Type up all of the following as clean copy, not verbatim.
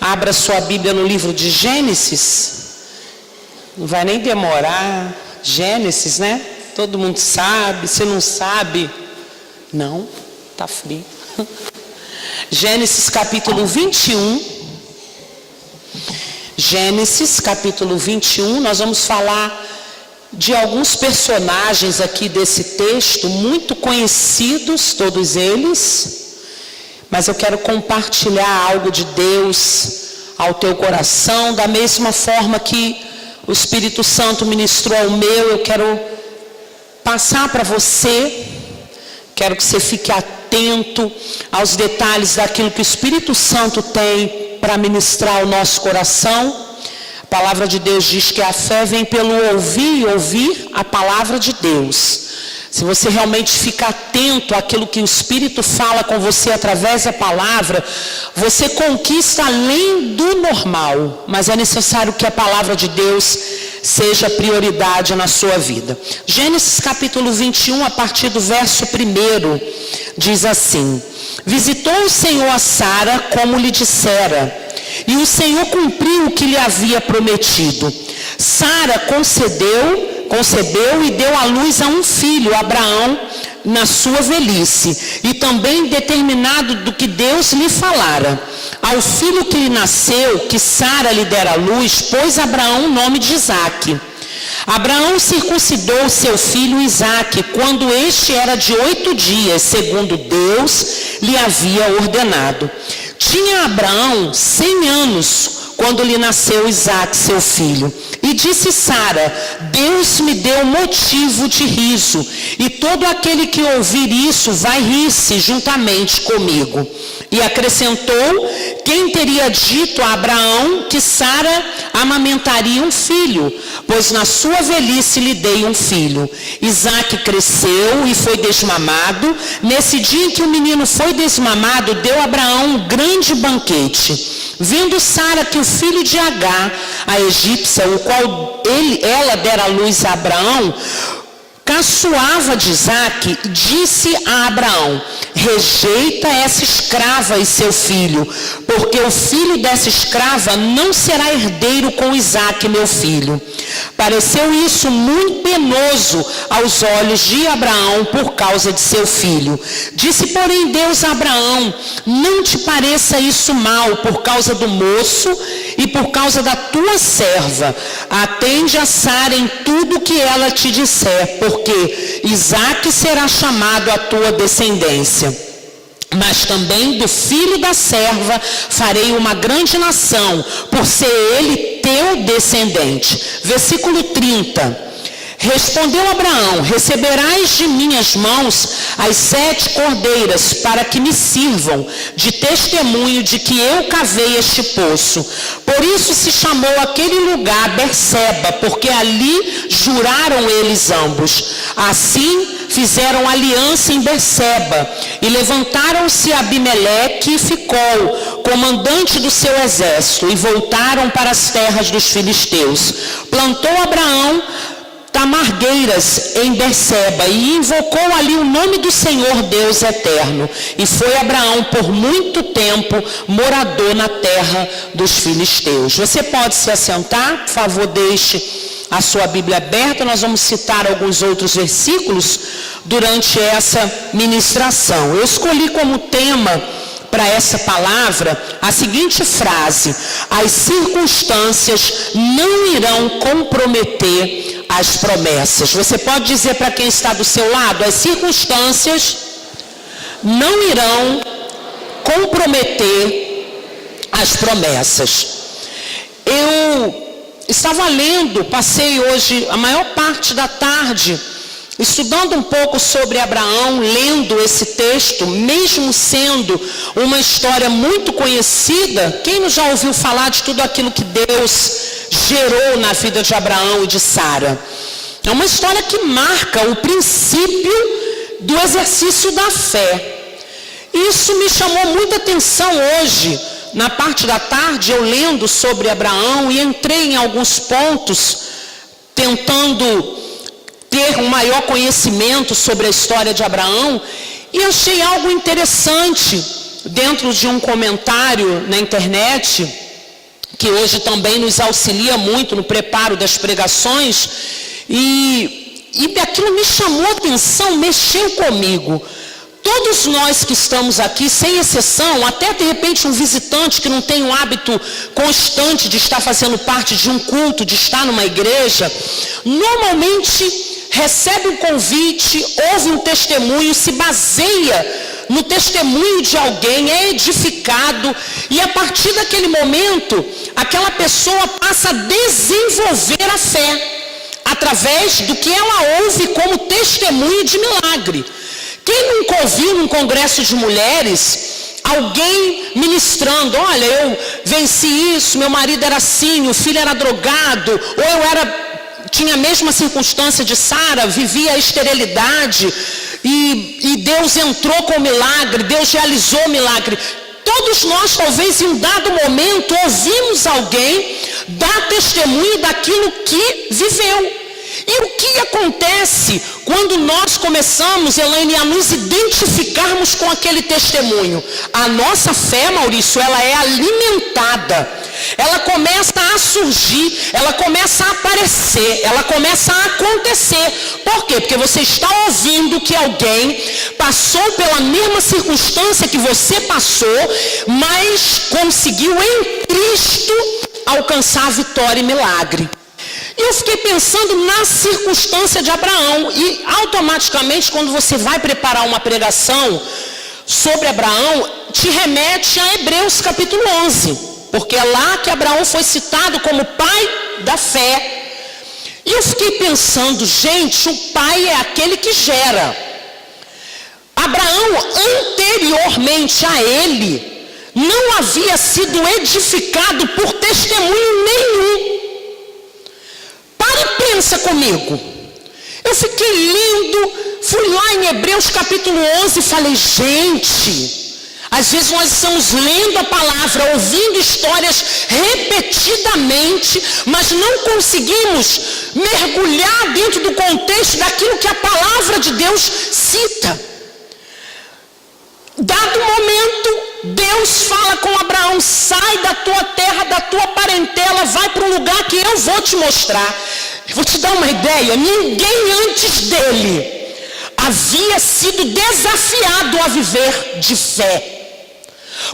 Abra sua Bíblia no livro de Gênesis. Não vai nem demorar. Gênesis, né? Todo mundo sabe. Se não sabe, não, tá frio. Gênesis capítulo 21. Gênesis capítulo 21. Nós vamos falar de alguns personagens aqui desse texto, muito conhecidos, todos eles. Mas eu quero compartilhar algo de Deus ao teu coração, da mesma forma que o Espírito Santo ministrou ao meu, eu quero passar para você. Quero que você fique atento aos detalhes daquilo que o Espírito Santo tem para ministrar ao nosso coração. A palavra de Deus diz que a fé vem pelo ouvir e ouvir a palavra de Deus. Se você realmente ficar atento àquilo que o Espírito fala com você através da palavra, você conquista além do normal. Mas é necessário que a palavra de Deus seja prioridade na sua vida. Gênesis capítulo 21, a partir do verso 1, diz assim: Visitou o Senhor a Sara como lhe dissera, e o Senhor cumpriu o que lhe havia prometido. Sara concebeu e deu à luz a um filho, Abraão, na sua velhice, e também determinado do que Deus lhe falara. Ao filho que lhe nasceu, que Sara lhe dera à luz, pôs Abraão o nome de Isaque. Abraão circuncidou seu filho Isaque, quando este era de 8 dias, segundo Deus lhe havia ordenado. Tinha Abraão 100 anos, quando lhe nasceu Isaque, seu filho. E disse Sara: Deus me deu motivo de riso, e todo aquele que ouvir isso vai rir-se juntamente comigo. E acrescentou: quem teria dito a Abraão que Sara amamentaria um filho? Pois na sua velhice lhe dei um filho. Isaque cresceu e foi desmamado. Nesse dia em que o menino foi desmamado, deu a Abraão um grande banquete. Vendo Sara que o filho de Agar, a egípcia, o qual ela dera à luz a Abraão, caçoava de Isaque, disse a Abraão: rejeita essa escrava e seu filho, porque o filho dessa escrava não será herdeiro com Isaque, meu filho. Pareceu isso muito penoso aos olhos de Abraão por causa de seu filho. Disse, porém, Deus a Abraão: não te pareça isso mal por causa do moço e por causa da tua serva. Atende a Sara em tudo que ela te disser, porque Isaque será chamado a tua descendência. Mas também do filho da serva farei uma grande nação, por ser ele teu descendente. Versículo 30. Respondeu Abraão: receberás de minhas mãos as 7 cordeiras, para que me sirvam de testemunho de que eu cavei este poço. Por isso se chamou aquele lugar Berseba, porque ali juraram eles ambos. Assim fizeram aliança em Berseba, e levantaram-se Abimeleque e Ficol, comandante do seu exército, e voltaram para as terras dos filisteus. Plantou Abraão tamargueiras em Berseba, e invocou ali o nome do Senhor Deus eterno. E foi Abraão por muito tempo morador na terra dos filisteus. Você pode se assentar, por favor, deixe a sua Bíblia aberta. Nós vamos citar alguns outros versículos durante essa ministração. Eu escolhi como tema para essa palavra a seguinte frase: as circunstâncias não irão comprometer as promessas. Você pode dizer para quem está do seu lado: as circunstâncias não irão comprometer as promessas. Eu estava lendo, passei hoje a maior parte da tarde estudando um pouco sobre Abraão, lendo esse texto, mesmo sendo uma história muito conhecida. Quem já ouviu falar de tudo aquilo que Deus gerou na vida de Abraão e de Sara? É uma história que marca o princípio do exercício da fé. Isso me chamou muita atenção hoje. Na parte da tarde, eu lendo sobre Abraão, e entrei em alguns pontos, tentando ter um maior conhecimento sobre a história de Abraão, e achei algo interessante dentro de um comentário na internet, que hoje também nos auxilia muito no preparo das pregações, e aquilo me chamou a atenção, mexeu comigo. Todos nós que estamos aqui, sem exceção, até de repente um visitante que não tem um hábito constante de estar fazendo parte de um culto, de estar numa igreja, normalmente recebe um convite, ouve um testemunho, se baseia no testemunho de alguém, é edificado, e a partir daquele momento, aquela pessoa passa a desenvolver a fé, através do que ela ouve como testemunho de milagre. Quem nunca ouviu num congresso de mulheres alguém ministrando, olha, eu venci isso, meu marido era assim, o filho era drogado, ou tinha a mesma circunstância de Sara, vivia a esterilidade, e Deus entrou com o milagre, Deus realizou o milagre. Todos nós, talvez em um dado momento, ouvimos alguém dar testemunho daquilo que viveu. E o que acontece quando nós começamos, Elaine, a nos identificarmos com aquele testemunho? A nossa fé, Maurício, ela é alimentada. Ela começa a surgir, ela começa a aparecer, ela começa a acontecer. Por quê? Porque você está ouvindo que alguém passou pela mesma circunstância que você passou, mas conseguiu em Cristo alcançar a vitória e milagre. E eu fiquei pensando na circunstância de Abraão, e automaticamente quando você vai preparar uma pregação sobre Abraão, te remete a Hebreus capítulo 11, porque é lá que Abraão foi citado como pai da fé. E eu fiquei pensando, gente, o pai é aquele que gera. Abraão, anteriormente a ele, não havia sido edificado por testemunho nenhum. Pensa comigo, eu fiquei lendo, fui lá em Hebreus capítulo 11 e falei, gente, às vezes nós estamos lendo a palavra, ouvindo histórias repetidamente, mas não conseguimos mergulhar dentro do contexto daquilo que a palavra de Deus cita. Dado momento, Deus fala com Abraão, sai da tua terra, da tua parentela, vai para um lugar que eu vou te mostrar. Vou te dar uma ideia, ninguém antes dele havia sido desafiado a viver de fé.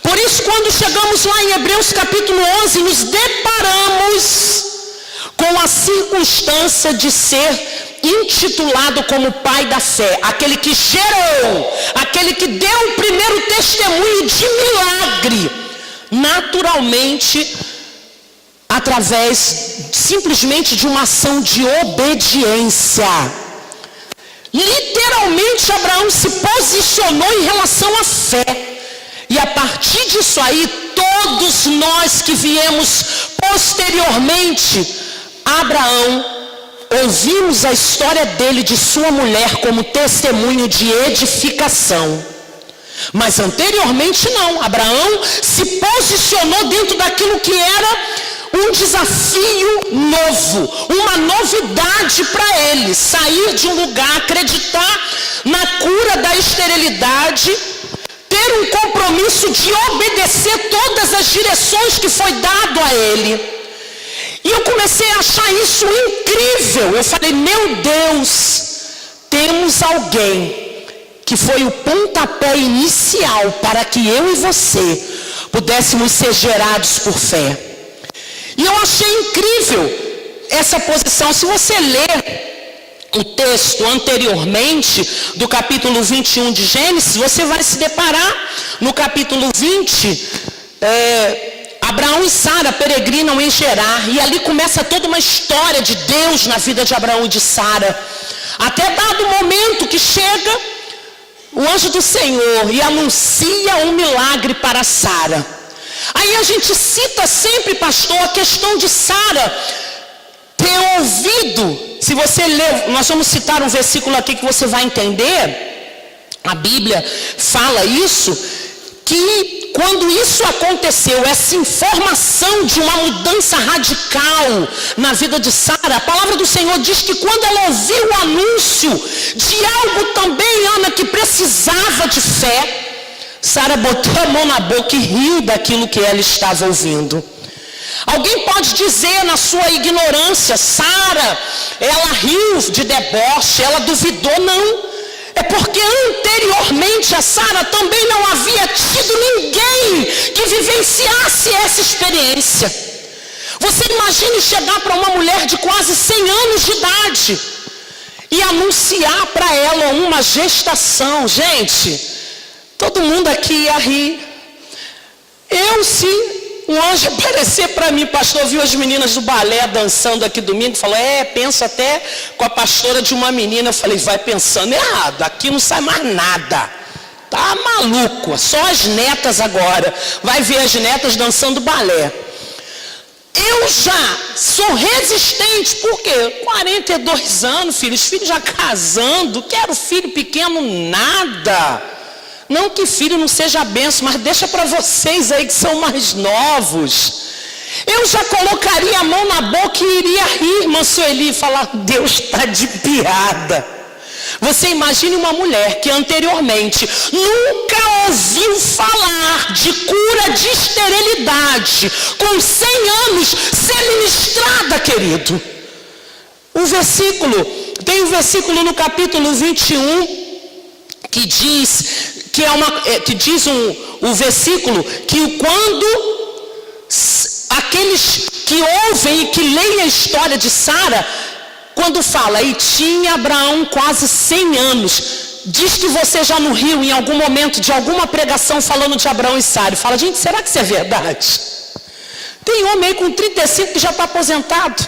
Por isso, quando chegamos lá em Hebreus capítulo 11, nos deparamos com a circunstância de ser intitulado como pai da fé, aquele que gerou, aquele que deu o primeiro testemunho de milagre, naturalmente, através simplesmente de uma ação de obediência. Literalmente Abraão se posicionou em relação à fé. E a partir disso aí, todos nós que viemos posteriormente a Abraão, ouvimos a história dele, de sua mulher, como testemunho de edificação. Mas anteriormente não, Abraão se posicionou dentro daquilo que era um desafio novo, uma novidade para ele, sair de um lugar, acreditar na cura da esterilidade, ter um compromisso de obedecer todas as direções que foi dado a ele. E eu comecei a achar isso incrível. Eu falei, meu Deus, temos alguém que foi o pontapé inicial para que eu e você pudéssemos ser gerados por fé. E eu achei incrível essa posição. Se você ler o texto anteriormente do capítulo 21 de Gênesis, você vai se deparar no capítulo 20, Abraão e Sara peregrinam em Gerar, e ali começa toda uma história de Deus na vida de Abraão e de Sara, até dado o momento que chega o anjo do Senhor e anuncia um milagre para Sara. Aí a gente cita sempre, pastor, a questão de Sara ter ouvido. Se você ler, nós vamos citar um versículo aqui que você vai entender. A Bíblia fala isso, que quando isso aconteceu, essa informação de uma mudança radical na vida de Sara, a palavra do Senhor diz que quando ela ouviu o anúncio de algo também, Ana, que precisava de fé, Sara botou a mão na boca e riu daquilo que ela estava ouvindo. Alguém pode dizer na sua ignorância: Sara, ela riu de deboche, ela duvidou. Não, é porque anteriormente a Sara também não havia tido ninguém que vivenciasse essa experiência. Você imagine chegar para uma mulher de quase 100 anos de idade e anunciar para ela uma gestação. Gente, todo mundo aqui ia rir. Se um anjo aparecer para mim, pastor, viu as meninas do balé dançando aqui domingo, falou: penso até com a pastora de uma menina. Eu falei: vai pensando errado, aqui não sai mais nada, tá maluco, só as netas agora, vai ver as netas dançando balé. Eu já sou resistente, porque 42 anos, filhos já casando, quero filho pequeno, nada. Não que filho não seja benção, mas deixa para vocês aí que são mais novos. Eu já colocaria a mão na boca e iria rir, irmã Sueli, e falar: Deus está de piada. Você imagine uma mulher que anteriormente nunca ouviu falar de cura de esterilidade, com 100 anos ser ministrada, querido. Tem um versículo no capítulo 21 que diz o versículo que quando aqueles que ouvem e que leem a história de Sara, quando fala: e tinha Abraão quase 100 anos, diz que você já não riu em algum momento de alguma pregação falando de Abraão e Sara. Fala: gente, será que isso é verdade? Tem homem aí com 35 que já está aposentado.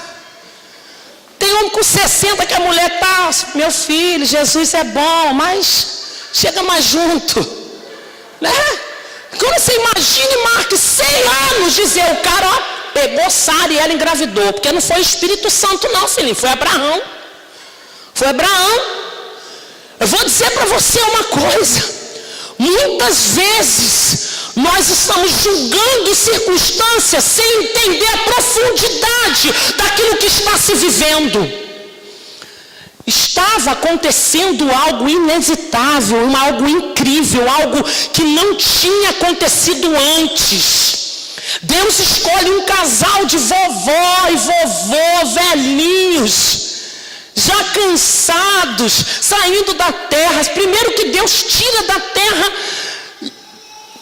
Tem homem com 60 que a mulher está: meu filho, Jesus é bom, mas chega mais junto, né? Quando você imagina e marque 100 anos, dizer o cara, pegou Sara e ela engravidou, porque não foi o Espírito Santo não, filhinho, foi Abraão. Foi Abraão. Eu vou dizer para você uma coisa: muitas vezes nós estamos julgando circunstâncias sem entender a profundidade daquilo que está se vivendo. Estava acontecendo algo inevitável, algo incrível, algo que não tinha acontecido antes. Deus escolhe um casal de vovó e vovô, velhinhos, já cansados, saindo da terra. Primeiro que Deus tira da terra,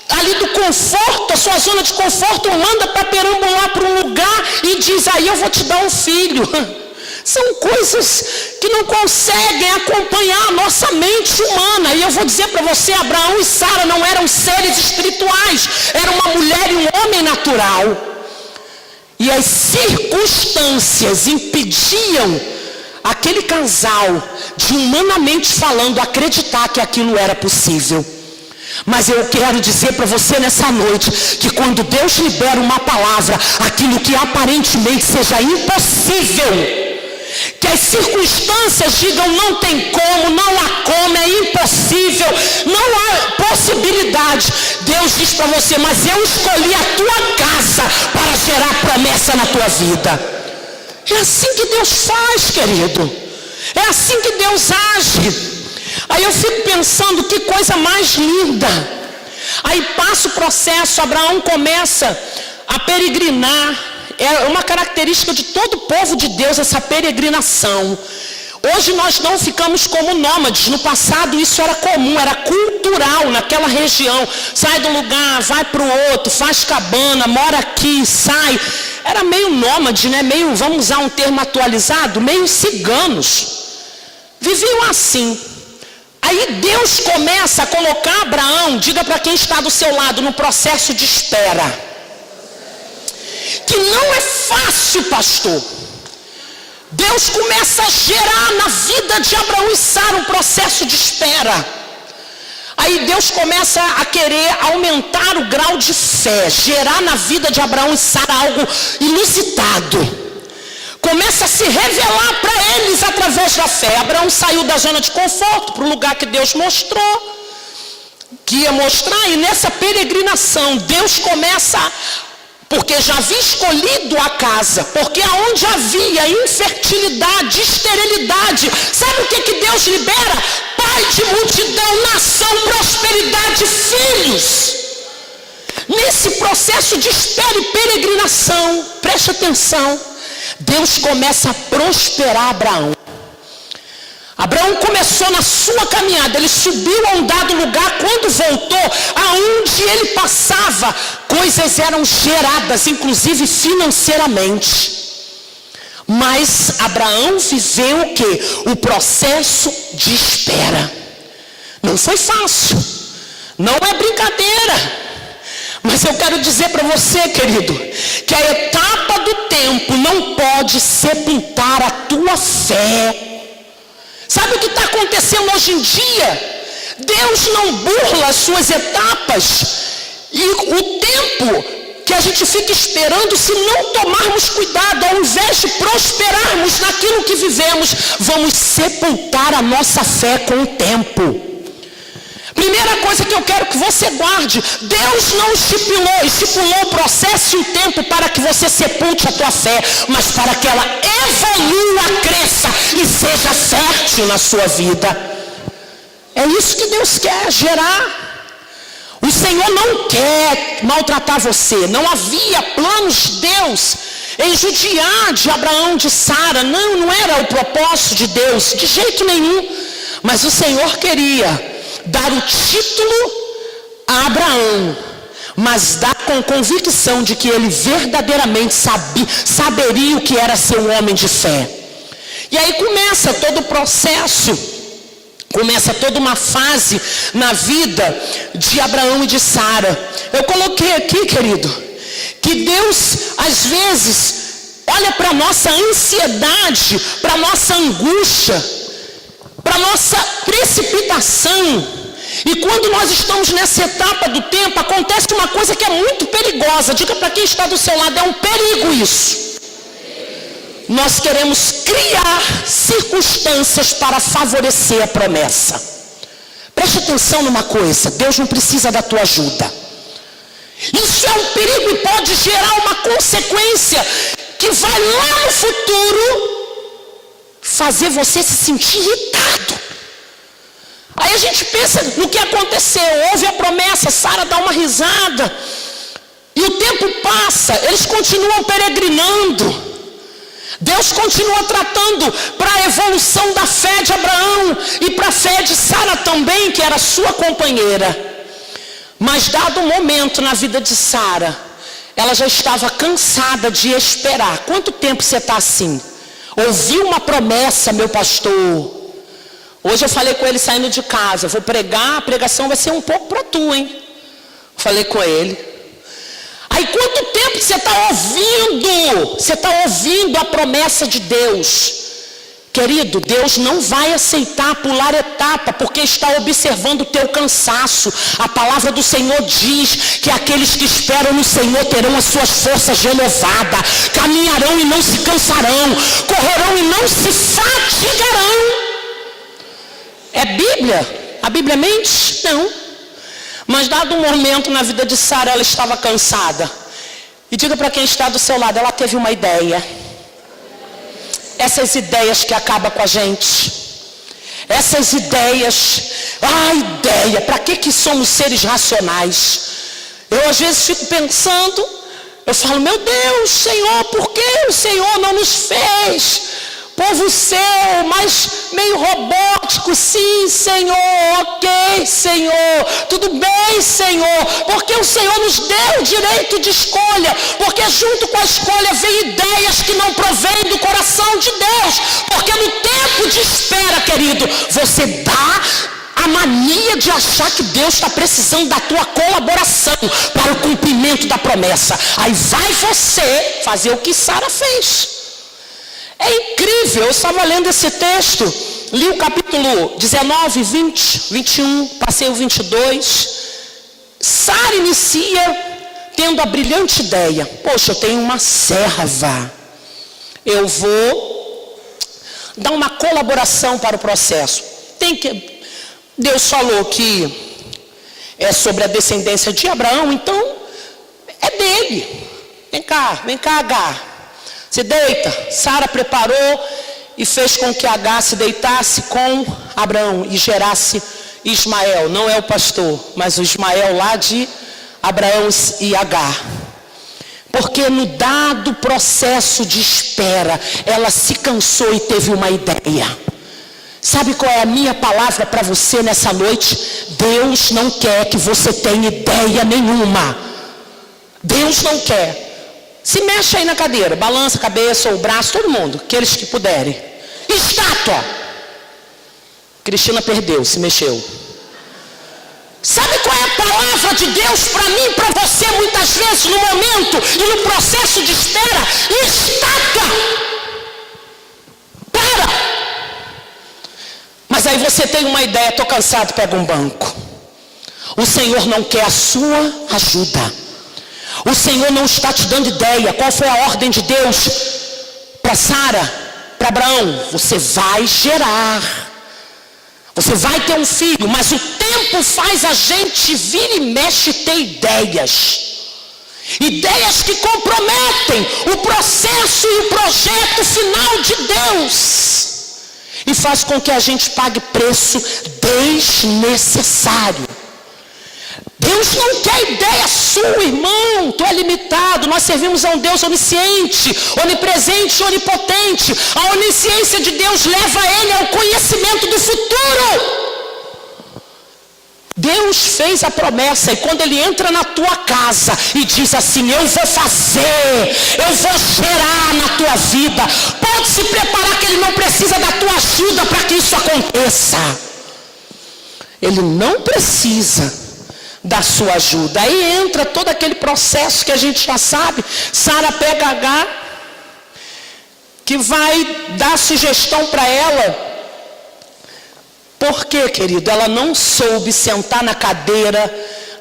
ali do conforto, a sua zona de conforto, manda para perambular para um lugar e diz: aí eu vou te dar um filho. São coisas que não conseguem acompanhar a nossa mente humana. E eu vou dizer para você: Abraão e Sara não eram seres espirituais, era uma mulher e um homem natural. E as circunstâncias impediam aquele casal de, humanamente falando, acreditar que aquilo era possível. Mas eu quero dizer para você nessa noite que quando Deus libera uma palavra, aquilo que aparentemente seja impossível, que as circunstâncias digam: não tem como, não há como, é impossível, não há possibilidade, Deus diz para você: mas eu escolhi a tua casa para gerar promessa na tua vida. É assim que Deus faz, querido, é assim que Deus age. Aí eu fico pensando: que coisa mais linda. Aí passa o processo, Abraão começa a peregrinar. É uma característica de todo o povo de Deus, essa peregrinação. Hoje nós não ficamos como nômades. No passado isso era comum, era cultural naquela região. Sai de um lugar, vai para o outro, faz cabana, mora aqui, sai. Era meio nômade, né? Meio, vamos usar um termo atualizado, meio ciganos. Viviam assim. Aí Deus começa a colocar Abraão, diga para quem está do seu lado, no processo de espera. Que não é fácil, pastor. Deus começa a gerar na vida de Abraão e Sara um processo de espera. Aí Deus começa a querer aumentar o grau de fé, gerar na vida de Abraão e Sara algo inusitado. Começa a se revelar para eles através da fé. Abraão saiu da zona de conforto para o lugar que Deus mostrou, que ia mostrar, e nessa peregrinação Deus começa, porque já havia escolhido a casa, porque aonde havia infertilidade, esterilidade, sabe o que Deus libera? Pai de multidão, nação, prosperidade, filhos. Nesse processo de espera e peregrinação, Preste atenção. Deus começa a prosperar Abraão. Abraão começou na sua caminhada, ele subiu a um dado lugar, quando voltou, aonde ele passava, coisas eram geradas, inclusive financeiramente. Mas Abraão viveu o quê? O processo de espera. Não foi fácil, não é brincadeira. Mas eu quero dizer para você, querido, que a etapa do tempo não pode sepultar a tua fé. Sabe o que está acontecendo hoje em dia? Deus não burla as suas etapas. E o tempo que a gente fica esperando, se não tomarmos cuidado, ao invés de prosperarmos naquilo que vivemos, vamos sepultar a nossa fé com o tempo. Primeira coisa que eu quero que você guarde: Deus não estipulou o processo e o tempo para que você sepulte a tua fé, mas para que ela evolua, cresça e seja fértil na sua vida. É isso que Deus quer gerar. O Senhor não quer maltratar você. Não havia planos de Deus em judiar de Abraão, de Sara. Não era o propósito de Deus, de jeito nenhum. Mas o Senhor queria dar o título a Abraão, mas dar com convicção de que ele verdadeiramente saberia o que era ser um homem de fé. E aí começa todo o processo, começa toda uma fase na vida de Abraão e de Sara. Eu coloquei aqui, querido, que Deus às vezes olha para a nossa ansiedade, para a nossa angústia, para a nossa precipitação. E quando nós estamos nessa etapa do tempo, acontece uma coisa que é muito perigosa. Diga para quem está do seu lado: é um perigo isso. Nós queremos criar circunstâncias para favorecer a promessa. Preste atenção numa coisa: Deus não precisa da tua ajuda. Isso é um perigo e pode gerar uma consequência que vai lá no futuro fazer você se sentir irritado. Aí a gente pensa no que aconteceu. Houve a promessa, Sara dá uma risada, e o tempo passa, eles continuam peregrinando. Deus continua tratando para a evolução da fé de Abraão e para a fé de Sara também, que era sua companheira. Mas dado um momento na vida de Sara, ela já estava cansada de esperar. Quanto tempo você está assim? Ouvi uma promessa, meu pastor. Hoje eu falei com ele saindo de casa: vou pregar, a pregação vai ser um pouco para tu, hein? Falei com ele. Aí quanto tempo você está ouvindo? Você está ouvindo a promessa de Deus? Querido, Deus não vai aceitar pular etapa, porque está observando o teu cansaço. A palavra do Senhor diz que aqueles que esperam no Senhor terão as suas forças renovadas, caminharão e não se cansarão, correrão e não se fatigarão. É Bíblia? A Bíblia mente? Não. Mas dado um momento na vida de Sara, ela estava cansada. E diga para quem está do seu lado: ela teve uma ideia. Essas ideias que acabam com a gente. Essas ideias. Ideia. Para que somos seres racionais? Eu às vezes fico pensando. Eu falo: meu Deus, Senhor, por que o Senhor não nos fez povo seu, mas meio robótico? Sim, Senhor, ok, Senhor, tudo bem, Senhor, porque o Senhor nos deu o direito de escolha, porque junto com a escolha vem ideias que não provêm do coração de Deus, porque no tempo de espera, querido, você dá a mania de achar que Deus está precisando da tua colaboração para o cumprimento da promessa. Aí vai você fazer o que Sara fez. É incrível. Eu estava lendo esse texto, li o capítulo 19, 20, 21, passei o 22. Sara inicia tendo a brilhante ideia: poxa, eu tenho uma serva, eu vou dar uma colaboração para o processo. Deus falou que é sobre a descendência de Abraão, então é dele. Vem cá, Agar. Se deita. Sara preparou e fez com que Agar se deitasse com Abraão e gerasse Ismael. Não é o pastor, mas o Ismael lá de Abraão e Agar. Porque no dado processo de espera, ela se cansou e teve uma ideia. Sabe qual é a minha palavra para você nessa noite? Deus não quer que você tenha ideia nenhuma. Deus não quer. Se mexe aí na cadeira, balança a cabeça ou o braço, todo mundo, aqueles que puderem. Estátua. Cristina perdeu, se mexeu. Sabe qual é a palavra de Deus para mim e para você muitas vezes no momento e no processo de espera? Estátua. Para. Mas aí você tem uma ideia, estou cansado, pega um banco. O Senhor não quer a sua ajuda. O Senhor não está te dando ideia. Qual foi a ordem de Deus para Sara, para Abraão? Você vai gerar. Você vai ter um filho, mas o tempo faz a gente vir e mexe ter ideias. Ideias que comprometem o processo e o projeto final de Deus. E faz com que a gente pague preço desnecessário. Deus não quer ideia sua, irmão. Tu é limitado. Nós servimos a um Deus onisciente, onipresente, onipotente. A onisciência de Deus leva ele ao conhecimento do futuro. Deus fez a promessa, e quando ele entra na tua casa e diz assim: eu vou fazer, eu vou gerar na tua vida, pode se preparar que ele não precisa da tua ajuda para que isso aconteça. Ele não precisa da sua ajuda. Aí entra todo aquele processo que a gente já sabe. Sara pega H, que vai dar sugestão para ela. Por quê, querido? Ela não soube sentar na cadeira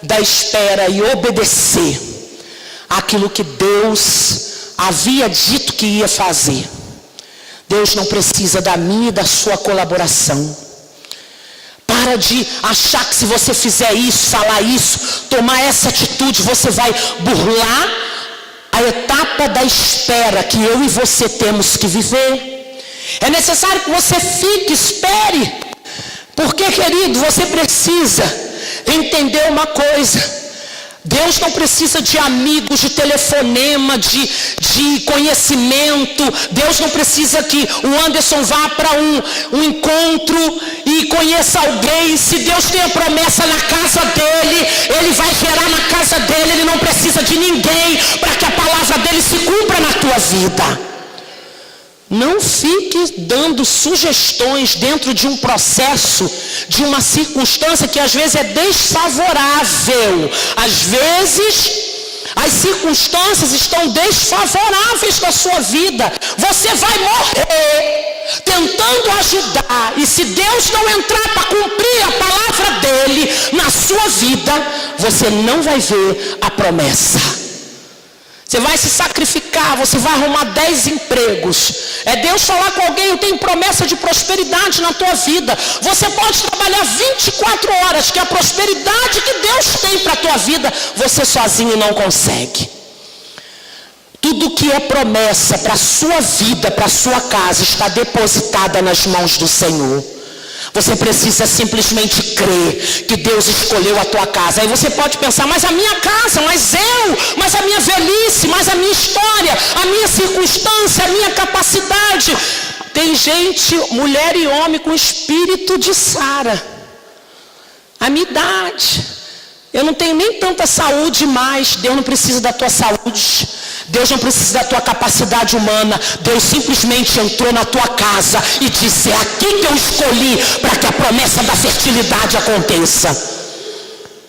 da espera e obedecer aquilo que Deus havia dito que ia fazer. Deus não precisa da minha e da sua colaboração. Para de achar que se você fizer isso, falar isso, tomar essa atitude, você vai burlar a etapa da espera que eu e você temos que viver. É necessário que você fique, espere. Porque, querido, você precisa entender uma coisa. Deus não precisa de amigos, de telefonema, de conhecimento. Deus não precisa que o Anderson vá para um encontro e conheça alguém. Se Deus tem a promessa na casa dele, ele vai gerar na casa dele. Ele não precisa de ninguém para que a palavra dele se cumpra na tua vida. Não fique dando sugestões dentro de um processo, de uma circunstância que às vezes é desfavorável. Às vezes, as circunstâncias estão desfavoráveis na sua vida. Você vai morrer tentando ajudar. E se Deus não entrar para cumprir a palavra dele na sua vida, você não vai ver a promessa. Você vai se sacrificar, você vai arrumar 10 empregos. É Deus falar com alguém: eu tenho promessa de prosperidade na tua vida. Você pode trabalhar 24 horas, que a prosperidade que Deus tem para a tua vida, você sozinho não consegue. Tudo que é promessa para a sua vida, para a sua casa, está depositada nas mãos do Senhor. Você precisa simplesmente crer que Deus escolheu a tua casa. Aí você pode pensar: mas a minha casa, mas a minha velhice, mas a minha história, a minha circunstância, a minha capacidade. Tem gente, mulher e homem, com espírito de Sara. A minha idade. Eu não tenho nem tanta saúde mais. Deus não precisa da tua saúde. Deus não precisa da tua capacidade humana. Deus simplesmente entrou na tua casa e disse: é aqui que eu escolhi para que a promessa da fertilidade aconteça.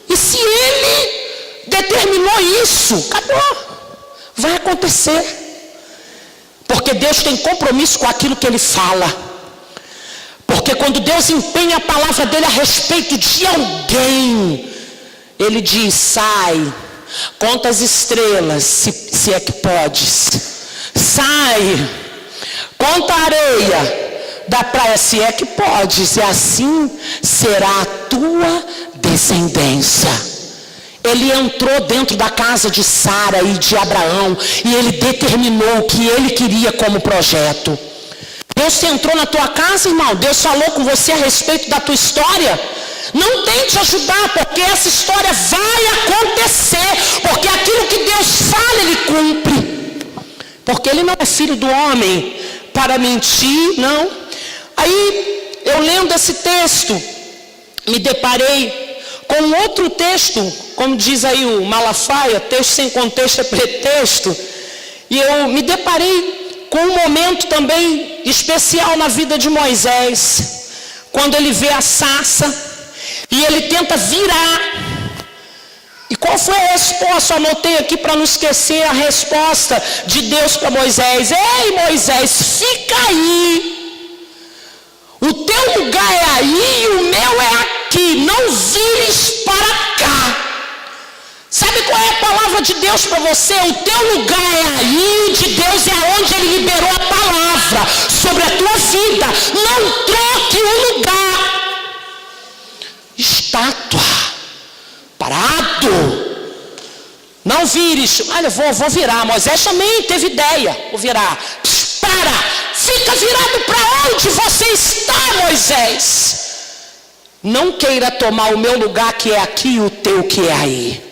E se ele determinou isso, acabou. Vai acontecer. Porque Deus tem compromisso com aquilo que ele fala. Porque quando Deus empenha a palavra dele a respeito de alguém, ele diz: sai, conta as estrelas, se é que podes. Sai, conta a areia da praia, se é que podes. E assim será a tua descendência. Ele entrou dentro da casa de Sara e de Abraão, e ele determinou o que ele queria como projeto. Deus entrou na tua casa, irmão. Deus falou com você a respeito da tua história. Não tente ajudar, porque essa história vai acontecer, porque aquilo que Deus fala, Ele cumpre. Porque Ele não é filho do homem para mentir, não. Aí, eu lendo esse texto, me deparei com outro texto, como diz aí o Malafaia, texto sem contexto é pretexto. E eu me deparei com um momento também especial na vida de Moisés, quando ele vê a sarça e ele tenta virar. E qual foi a resposta? Eu anotei aqui para não esquecer a resposta de Deus para Moisés. Ei, Moisés, fica aí. O teu lugar é aí e o meu é aqui. Não vires para cá. Sabe qual é a palavra de Deus para você? O teu lugar é aí, o de Deus é onde Ele liberou a palavra sobre a tua vida. Não troque o lugar. Estátua, parado. Não vires. Olha, vou virar. Moisés também teve ideia. Vou virar. Para. Fica virado para onde você está, Moisés. Não queira tomar o meu lugar que é aqui e o teu que é aí.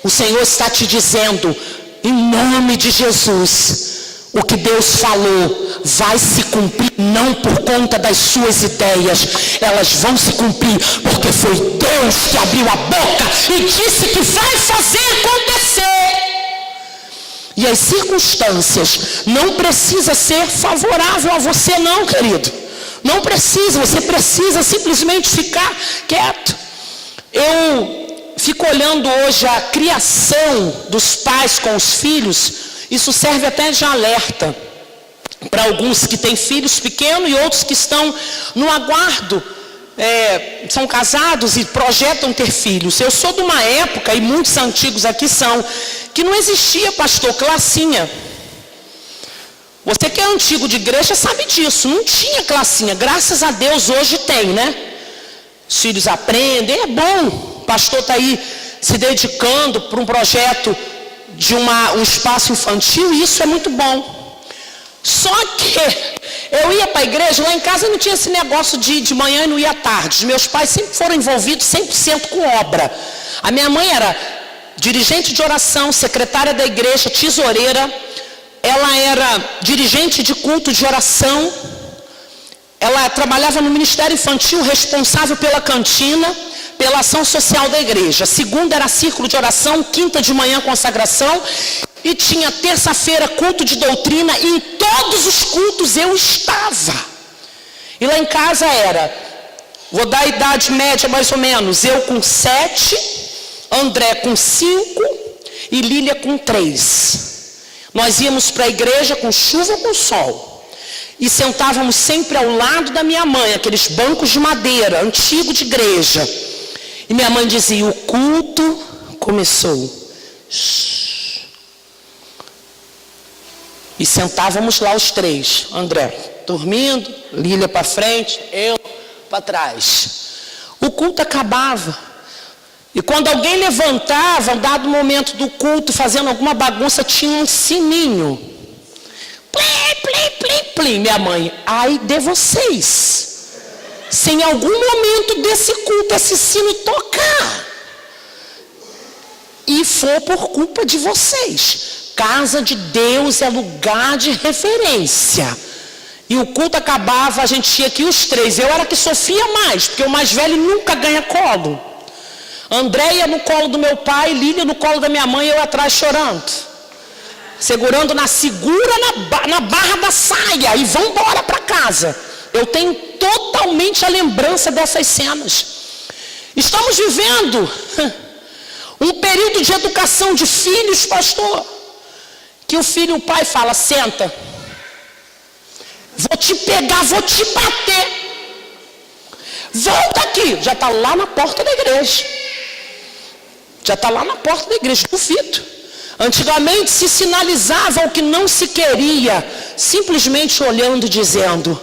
O Senhor está te dizendo, em nome de Jesus, o que Deus falou vai se cumprir, não por conta das suas ideias, elas vão se cumprir, porque foi Deus que abriu a boca e disse que vai fazer acontecer. E as circunstâncias não precisam ser favoráveis a você não, querido. Não precisa, você precisa simplesmente ficar quieto. Eu fico olhando hoje a criação dos pais com os filhos. Isso serve até de alerta para alguns que têm filhos pequenos e outros que estão no aguardo, são casados e projetam ter filhos. Eu sou de uma época, e muitos antigos aqui são, que não existia, pastor, classinha. Você que é antigo de igreja sabe disso, não tinha classinha. Graças a Deus hoje tem, né? Os filhos aprendem, é bom. O pastor está aí se dedicando para um projeto de um espaço infantil, e isso é muito bom. Só que eu ia para a igreja, lá em casa não tinha esse negócio de ir de manhã e não ia à tarde. Os meus pais sempre foram envolvidos 100% com obra. A minha mãe era dirigente de oração, secretária da igreja, tesoureira. Ela era dirigente de culto de oração. Ela trabalhava no ministério infantil, responsável pela cantina, pela ação social da igreja. Segunda era círculo de oração, quinta de manhã consagração, e tinha terça-feira culto de doutrina, e em todos os cultos eu estava. E lá em casa era, vou dar a idade média mais ou menos, eu com 7, André com 5 e Lília com 3. Nós íamos para a igreja com chuva ou com sol. E sentávamos sempre ao lado da minha mãe, aqueles bancos de madeira, antigo de igreja. E minha mãe dizia, o culto começou. E sentávamos lá os 3, André dormindo, Lília para frente, eu para trás. O culto acabava. E quando alguém levantava, dado momento do culto, fazendo alguma bagunça, tinha um sininho. Plim, plim, plim, plim. Minha mãe, ai de vocês, se em algum momento desse culto esse sino tocar e for por culpa de vocês. Casa de Deus é lugar de referência. E o culto acabava, a gente tinha aqui os 3. Eu era que sofria mais, porque o mais velho nunca ganha colo. Andréia no colo do meu pai, Lília no colo da minha mãe, eu atrás chorando. Segurando na barra da saia e vão embora para casa. Eu tenho totalmente a lembrança dessas cenas. Estamos vivendo um período de educação de filhos, pastor, que o filho e o pai fala, senta, vou te pegar, vou te bater, volta aqui, já está lá na porta da igreja. Já está lá na porta da igreja, duvido. Antigamente se sinalizava o que não se queria, simplesmente olhando e dizendo,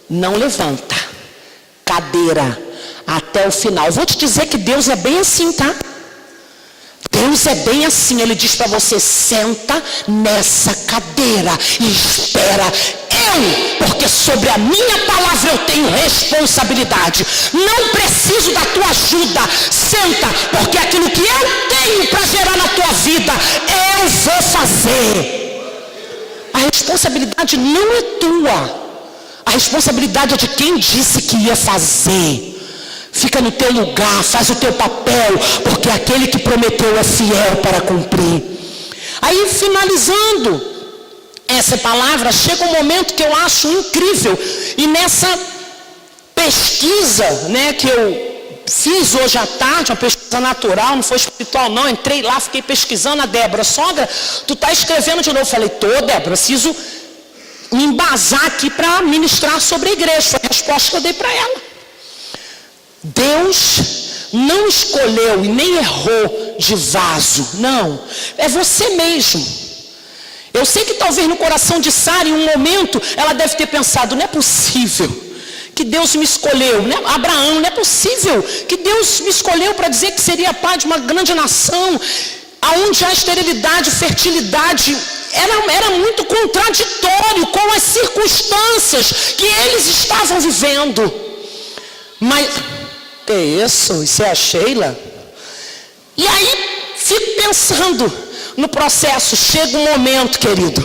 não levanta, cadeira, até o final. Vou te dizer que Deus é bem assim, tá? Deus é bem assim, Ele diz para você, senta nessa cadeira e espera Não, porque sobre a minha palavra eu tenho responsabilidade. Não preciso da tua ajuda. Senta, porque aquilo que eu tenho para gerar na tua vida, eu vou fazer. A responsabilidade não é tua. A responsabilidade é de quem disse que ia fazer. Fica no teu lugar, faz o teu papel, porque aquele que prometeu é fiel para cumprir. Aí, finalizando essa palavra, chega um momento que eu acho incrível. E nessa pesquisa, né, que eu fiz hoje à tarde, uma pesquisa natural, não foi espiritual não, entrei lá, fiquei pesquisando. A Débora: sogra, tu tá escrevendo de novo? Eu falei: tô, Débora, preciso me embasar aqui para ministrar sobre a igreja. Foi a resposta que eu dei para ela. Deus não escolheu e nem errou de vaso, não, é você mesmo. Eu sei que talvez no coração de Sara, em um momento, ela deve ter pensado: não é possível que Deus me escolheu, né? Abraão, não é possível que Deus me escolheu para dizer que seria pai de uma grande nação, aonde a esterilidade, fertilidade, era muito contraditório com as circunstâncias que eles estavam vivendo. Mas, que isso? Isso é a Sheila? E aí, fico pensando no processo. Chega um momento, querido,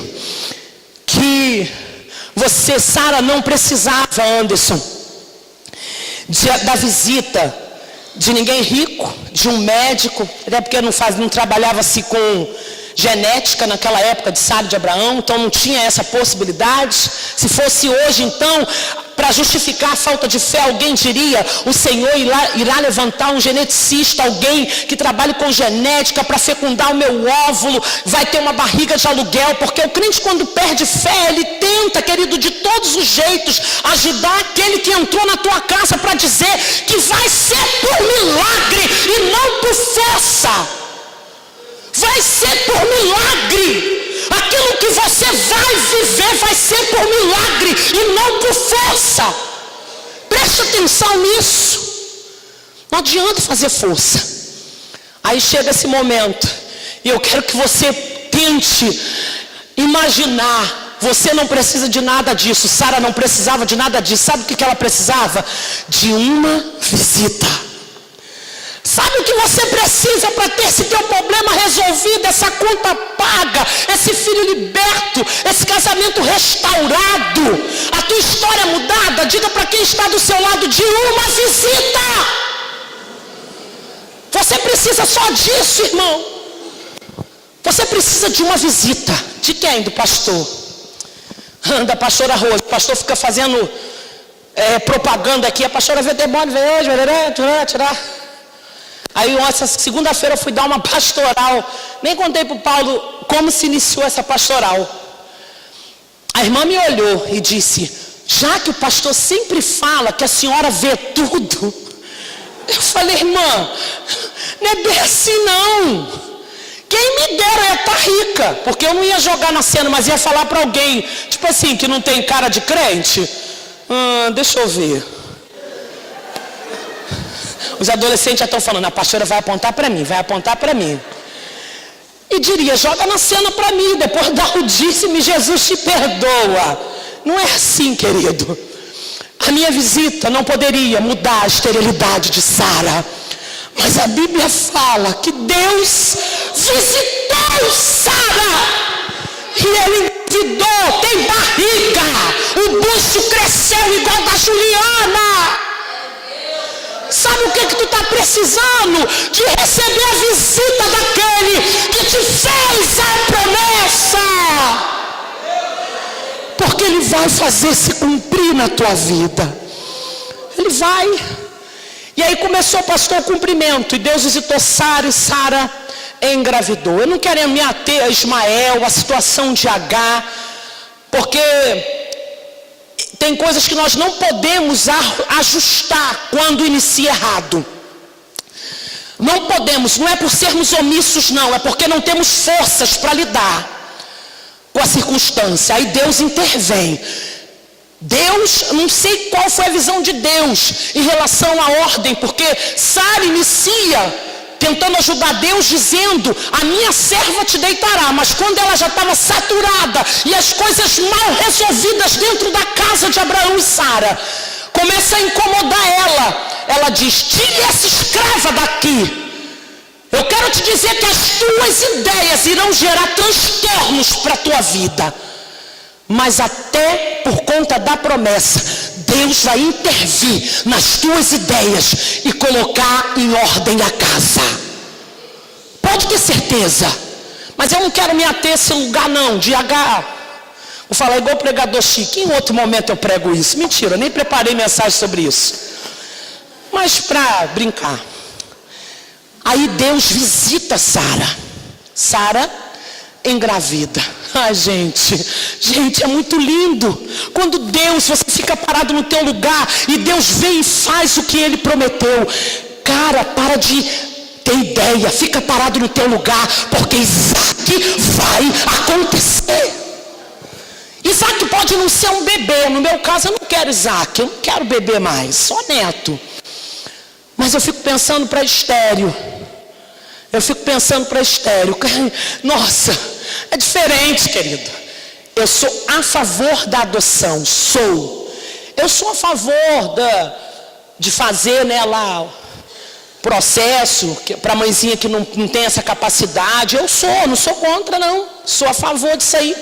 que você, Sara, não precisava, Anderson, da visita de ninguém rico, de um médico, até porque não trabalhava-se com genética naquela época de Sara e de Abraão, então não tinha essa possibilidade. Se fosse hoje, então, para justificar a falta de fé, alguém diria: o Senhor irá levantar um geneticista, alguém que trabalhe com genética para fecundar o meu óvulo, vai ter uma barriga de aluguel. Porque o crente, quando perde fé, ele tenta, querido, de todos os jeitos, ajudar aquele que entrou na tua casa para dizer que vai ser por milagre e não por força. Vai ser por milagre. Aquilo que você vai viver vai ser por milagre e não por força. Preste atenção nisso. Não adianta fazer força. Aí chega esse momento, e eu quero que você tente imaginar. Você não precisa de nada disso. Sara não precisava de nada disso. Sabe o que ela precisava? De uma visita. Sabe o que você precisa para ter esse teu problema resolvido, essa conta paga, esse filho liberto, esse casamento restaurado, a tua história mudada? Diga para quem está do seu lado: de uma visita. Você precisa só disso, irmão. Você precisa de uma visita. De quem? Do pastor. Da pastora Rosa. O pastor fica fazendo propaganda aqui. A pastora vê demônio, tirar. Aí essa segunda-feira eu fui dar uma pastoral. Nem contei para o Paulo como se iniciou essa pastoral. A irmã me olhou e disse: já que o pastor sempre fala que a senhora vê tudo. Eu falei: irmã, não é bem assim não. Quem me dera eu estar rica, porque eu não ia jogar na cena, mas ia falar para alguém, tipo assim, que não tem cara de crente. Deixa eu ver. Os adolescentes já estão falando: a pastora vai apontar para mim, vai apontar para mim. E diria: joga na cena para mim, depois dá o dízimo e Jesus te perdoa. Não é assim, querido. A minha visita não poderia mudar a esterilidade de Sara. Mas a Bíblia fala que Deus visitou Sara. E ele engravidou, tem barriga. O bucho cresceu igual da Juliana. Sabe o que tu está precisando? De receber a visita daquele que te fez a promessa. Porque ele vai fazer se cumprir na tua vida. Ele vai. E aí começou, pastor, o cumprimento. E Deus visitou Sara e Sara engravidou. Eu não quero me ater a Ismael, a situação de Agar, porque tem coisas que nós não podemos ajustar quando inicia errado. Não podemos, não é por sermos omissos não, é porque não temos forças para lidar com a circunstância. Aí Deus intervém. Deus, não sei qual foi a visão de Deus em relação à ordem, porque Sara inicia tentando ajudar Deus, dizendo: a minha serva te deitará. Mas quando ela já estava saturada e as coisas mal resolvidas dentro da casa de Abraão e Sara começa a incomodar ela diz: tire essa escrava daqui. Eu quero te dizer que as tuas ideias irão gerar transtornos para a tua vida, mas até por conta da promessa, Deus vai intervir nas tuas ideias e colocar em ordem a casa. Pode ter certeza. Mas eu não quero me ater a esse lugar não, de vou falar igual o pregador Chico. Em outro momento eu prego isso. Mentira, nem preparei mensagem sobre isso. Mas para brincar, aí Deus visita Sara. Sara engravida. Ai, gente, é muito lindo quando Deus, você fica parado no teu lugar e Deus vem e faz o que Ele prometeu. Cara, para de ter ideia, fica parado no teu lugar, porque Isaac vai acontecer. Isaac pode não ser um bebê. No meu caso eu não quero Isaac, eu não quero bebê mais, só neto. Mas eu fico pensando para Estéreo. Nossa, é diferente, querido. Eu sou a favor da adoção, eu sou a favor de fazer, né, lá processo para a mãezinha que não tem essa capacidade. Não sou contra não, sou a favor disso aí.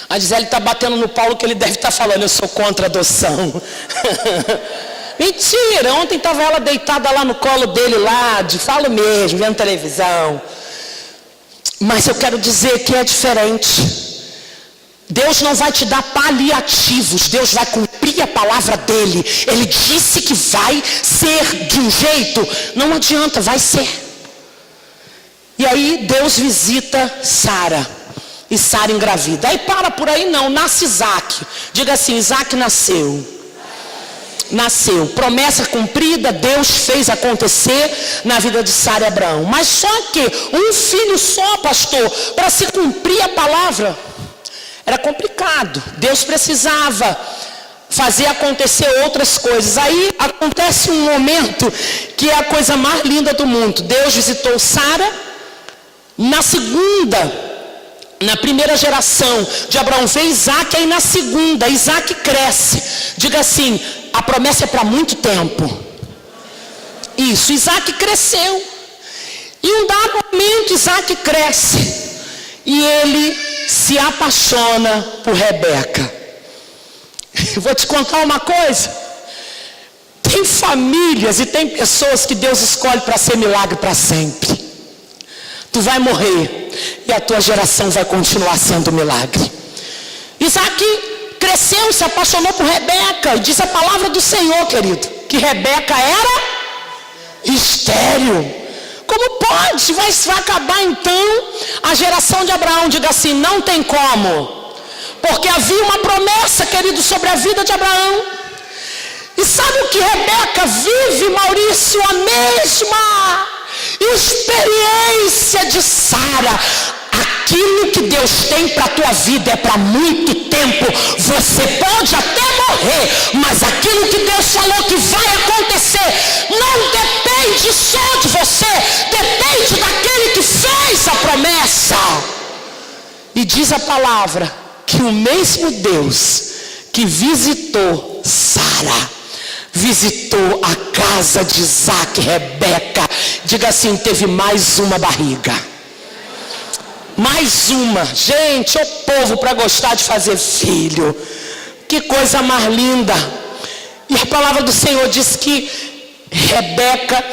A Gisele está batendo no Paulo, que ele deve estar falando: eu sou contra a adoção. Mentira, ontem estava ela deitada lá no colo dele, falo mesmo, vendo televisão. Mas eu quero dizer que é diferente. Deus não vai te dar paliativos, Deus vai cumprir a palavra dele. Ele disse que vai ser de um jeito, não adianta, vai ser. E aí Deus visita Sara, e Sara engravida. Aí para por aí não, nasce Isaac. Diga assim: Isaac nasceu. Promessa cumprida, Deus fez acontecer na vida de Sara e Abraão. Mas só que um filho só, pastor, para se cumprir a palavra, era complicado. Deus precisava fazer acontecer outras coisas. Aí acontece um momento que é a coisa mais linda do mundo. Deus visitou Sara. Na primeira geração de Abraão veio Isaac, aí na segunda Isaac cresce. Diga assim: a promessa é para muito tempo. Isso, Isaac cresceu. E um dado momento Isaac cresce e ele se apaixona por Rebeca. Eu vou te contar uma coisa. Tem famílias e tem pessoas que Deus escolhe para ser milagre para sempre. Tu vai morrer e a tua geração vai continuar sendo milagre. Isaac cresceu, se apaixonou por Rebeca. E diz a palavra do Senhor, querido, que Rebeca era estéril. Como pode? Vai acabar então a geração de Abraão. Diga assim: não tem como. Porque havia uma promessa, querido, sobre a vida de Abraão. E sabe o que Rebeca vive, Maurício? A mesma experiência de Sara. Aquilo que Deus tem para a tua vida é para muito tempo. Você pode até morrer, mas aquilo que Deus falou que vai acontecer não depende só de você, depende daquele que fez a promessa. E diz a palavra que o mesmo Deus que visitou Sara, visitou a casa de Isaac e Rebeca. Diga assim: teve mais uma barriga. Mais uma. Gente, o povo para gostar de fazer filho. Que coisa mais linda. E a palavra do Senhor diz que Rebeca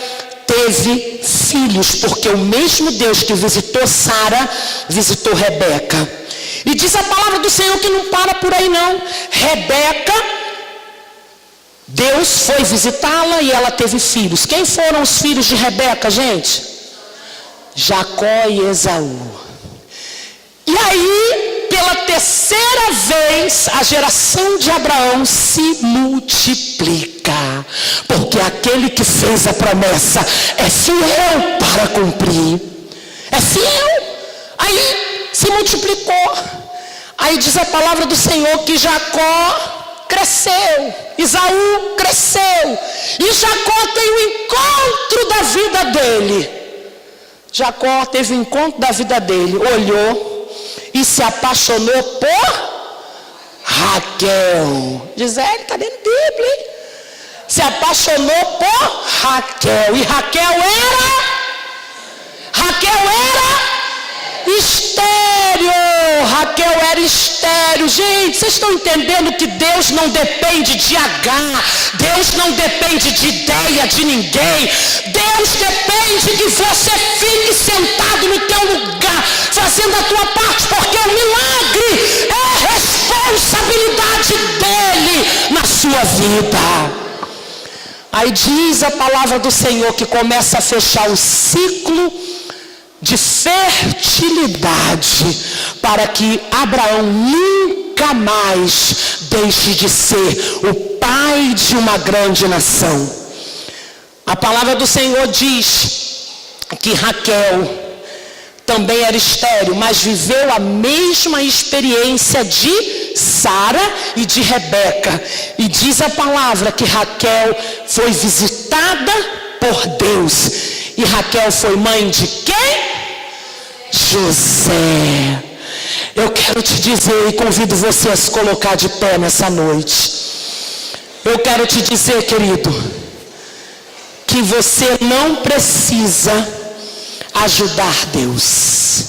teve filhos, porque o mesmo Deus que visitou Sara, visitou Rebeca. E diz a palavra do Senhor que não para por aí não. Rebeca, Deus foi visitá-la e ela teve filhos. Quem foram os filhos de Rebeca, gente? Jacó e Esaú. E aí, pela terceira vez, a geração de Abraão se multiplica. Porque aquele que fez a promessa é fiel para cumprir. É fiel. Aí se multiplicou. Aí diz a palavra do Senhor que Jacó cresceu, Esaú cresceu, e Jacó tem o encontro da vida dele. Jacó teve o encontro da vida dele, olhou e se apaixonou por Raquel. Gisele, está dentro da Bíblia, hein? Se apaixonou por Raquel, e Raquel era estéril. Raquel era estéril. Gente, vocês estão entendendo que Deus não depende de H, Deus não depende de ideia de ninguém. Deus depende que você fique sentado no teu lugar, fazendo a tua parte, porque o milagre é responsabilidade dele na sua vida. Aí diz a palavra do Senhor que começa a fechar o ciclo de fertilidade, para que Abraão nunca mais deixe de ser o pai de uma grande nação. A palavra do Senhor diz que Raquel também era estéril, mas viveu a mesma experiência de Sara e de Rebeca. E diz a palavra que Raquel foi visitada por Deus. E Raquel foi mãe de quem? José. Eu quero te dizer e convido você a se colocar de pé nessa noite. Eu quero te dizer, querido, que você não precisa ajudar Deus.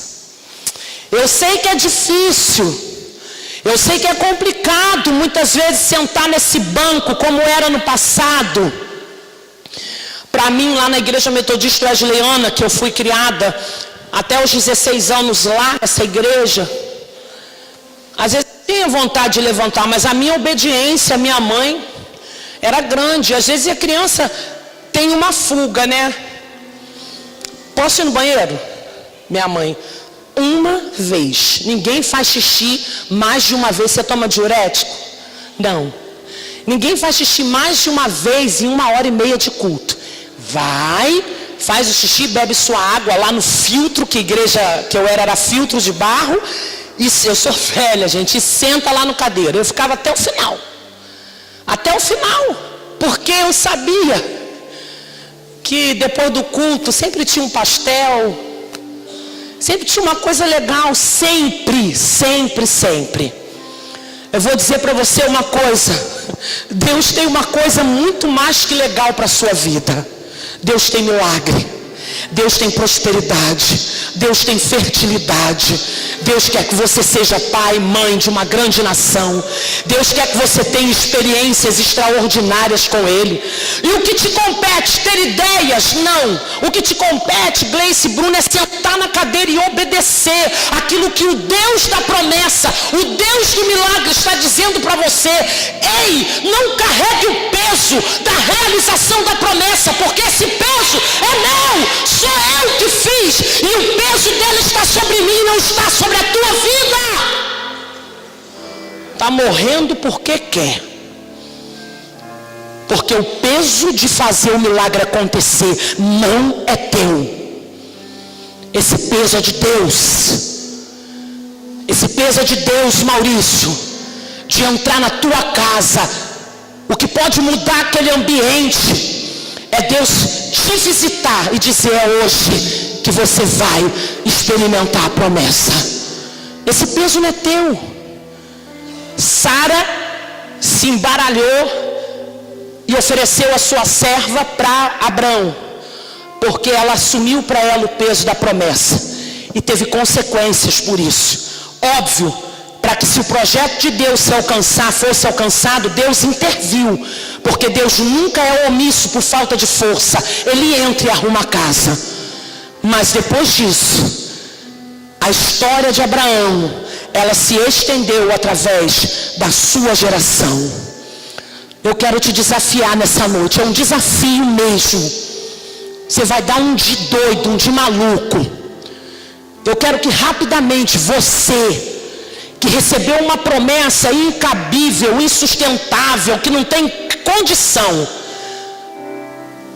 Eu sei que é difícil, eu sei que é complicado muitas vezes sentar nesse banco como era no passado. Para mim, lá na Igreja Metodista Wesleyana, que eu fui criada até os 16 anos lá, essa igreja, às vezes eu tinha vontade de levantar, mas a minha obediência, a minha mãe, era grande. Às vezes a criança tem uma fuga, né? Posso ir no banheiro? Minha mãe, uma vez. Ninguém faz xixi mais de uma vez. Você toma diurético? Não. Ninguém faz xixi mais de uma vez em 1h30 de culto. Vai, faz o xixi, bebe sua água lá no filtro, que a igreja que eu era filtro de barro. E eu sou velha, gente, e senta lá no cadeiro. Eu ficava até o final. Até o final. Porque eu sabia que depois do culto sempre tinha um pastel, sempre tinha uma coisa legal, sempre, sempre, sempre. Eu vou dizer para você uma coisa: Deus tem uma coisa muito mais que legal para a sua vida. Deus tem milagre, Deus tem prosperidade, Deus tem fertilidade. Deus quer que você seja pai, mãe de uma grande nação. Deus quer que você tenha experiências extraordinárias com Ele. E o que te compete? Ter ideias? Não. O que te compete, Gleice, Bruno, é sentar na cadeira e obedecer aquilo que o Deus da promessa, o Deus do milagre está dizendo para você. Ei, não carregue o peso da realização da promessa, porque esse peso é meu, sou eu que fiz, e o peso dele está sobre mim, não está sobre a tua vida. Está morrendo porque quer, porque o peso de fazer o milagre acontecer não é teu. Esse peso é de Deus. Esse peso é de Deus, Maurício, de entrar na tua casa. O que pode mudar aquele ambiente é Deus te visitar e dizer: é hoje que você vai experimentar a promessa. Esse peso não é teu. Sara se embaralhou e ofereceu a sua serva para Abrão, porque ela assumiu para ela o peso da promessa e teve consequências por isso. Óbvio, para que se o projeto de Deus fosse alcançado, Deus interviu, porque Deus nunca é omisso por falta de força. Ele entra e arruma a casa. Mas depois disso, a história de Abraão, ela se estendeu através da sua geração. Eu quero te desafiar nessa noite, é um desafio mesmo. Você vai dar um de doido, um de maluco. Eu quero que rapidamente você, que recebeu uma promessa incabível, insustentável, que não tem condição,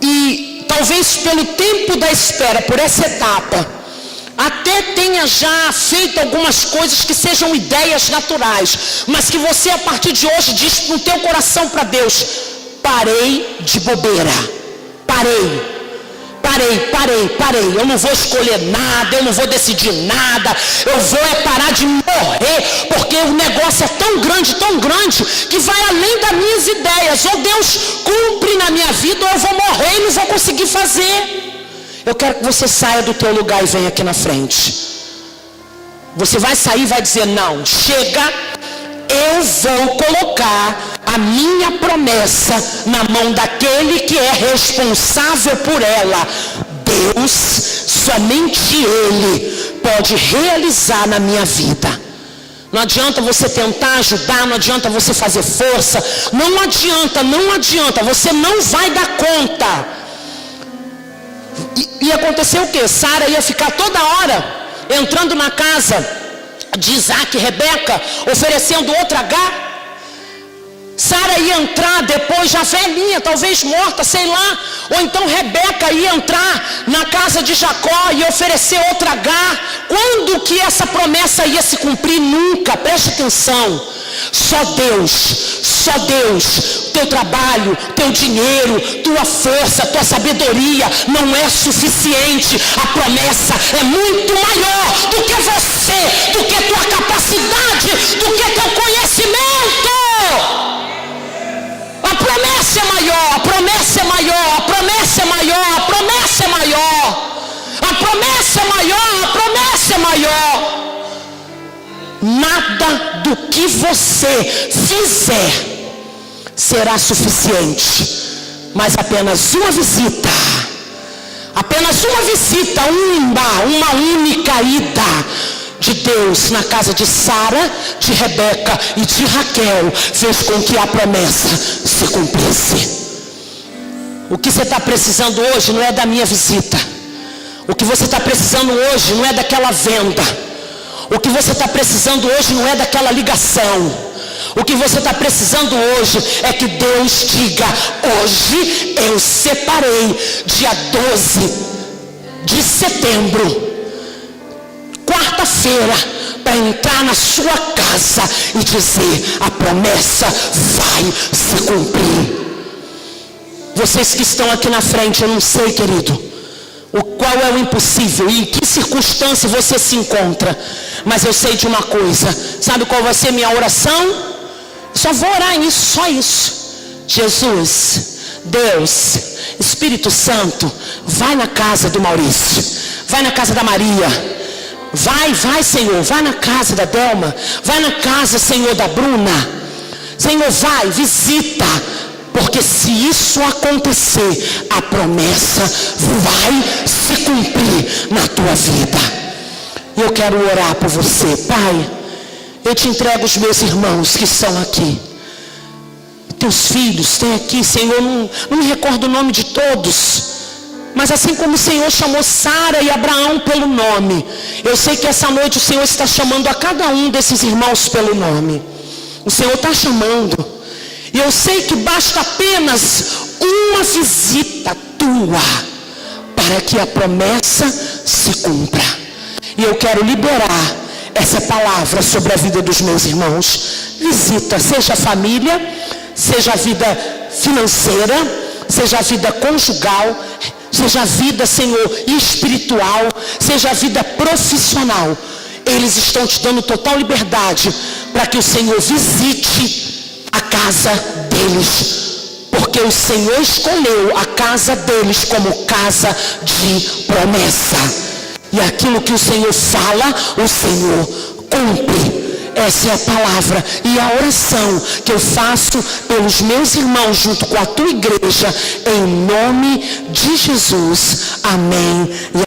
e talvez pelo tempo da espera, por essa etapa, até tenha já feito algumas coisas que sejam ideias naturais, mas que você a partir de hoje diz no teu coração para Deus: parei de bobeira, parei, eu não vou escolher nada, eu não vou decidir nada, eu vou parar de morrer, porque o negócio é tão grande, que vai além das minhas ideias. Ou Deus cumpre na minha vida, ou eu vou morrer e não vou conseguir fazer. Eu quero que você saia do teu lugar e venha aqui na frente. Você vai sair e vai dizer: não, chega, eu vou colocar a minha promessa na mão daquele que é responsável por ela. Deus, somente Ele pode realizar na minha vida. Não adianta você tentar ajudar, não adianta você fazer força, não adianta, você não vai dar conta. E aconteceu o que? Sara ia ficar toda hora entrando na casa de Isaac e Rebeca, oferecendo outra H. Sara ia entrar depois já velhinha, talvez morta, sei lá. Ou então Rebeca ia entrar na casa de Jacó e oferecer outra H. Quando que essa promessa ia se cumprir? Nunca. Preste atenção. Só Deus, teu trabalho, teu dinheiro, tua força, tua sabedoria não é suficiente. A promessa é muito maior do que você, do que tua capacidade, do que teu conhecimento. A promessa é maior, a promessa é maior, a promessa é maior, a promessa é maior. A promessa é maior, a promessa é maior. Nada do que você fizer será suficiente, mas apenas uma visita, uma única ida de Deus na casa de Sara, de Rebeca e de Raquel fez com que a promessa se cumprisse. O que você está precisando hoje não é da minha visita. O que você está precisando hoje não é daquela venda. O que você está precisando hoje não é daquela ligação. O que você está precisando hoje é que Deus diga: hoje eu separei dia 12 de setembro, quarta-feira, para entrar na sua casa e dizer: a promessa vai se cumprir. Vocês que estão aqui na frente, eu não sei, querido, qual é o impossível e em que circunstância você se encontra, mas eu sei de uma coisa. Sabe qual vai ser minha oração? Só vou orar nisso, só isso. Jesus, Deus, Espírito Santo, vai na casa do Maurício, vai na casa da Maria, vai Senhor, vai na casa da Delma, vai na casa, Senhor, da Bruna. Senhor, vai, visita, porque se isso acontecer, a promessa vai se cumprir na tua vida. E eu quero orar por você. Pai, eu te entrego os meus irmãos que estão aqui. Teus filhos têm aqui, Senhor, não me recordo o nome de todos, mas assim como o Senhor chamou Sara e Abraão pelo nome, eu sei que essa noite o Senhor está chamando a cada um desses irmãos pelo nome. O Senhor está chamando. E eu sei que basta apenas uma visita tua para que a promessa se cumpra. E eu quero liberar essa palavra sobre a vida dos meus irmãos. Visita, seja a família, seja a vida financeira, seja a vida conjugal, seja a vida, Senhor, espiritual, seja a vida profissional. Eles estão te dando total liberdade para que o Senhor visite a casa deles, porque o Senhor escolheu a casa deles como casa de promessa. E aquilo que o Senhor fala, o Senhor cumpre. Essa é a palavra e a oração que eu faço pelos meus irmãos junto com a tua igreja, em nome de Jesus. Amém e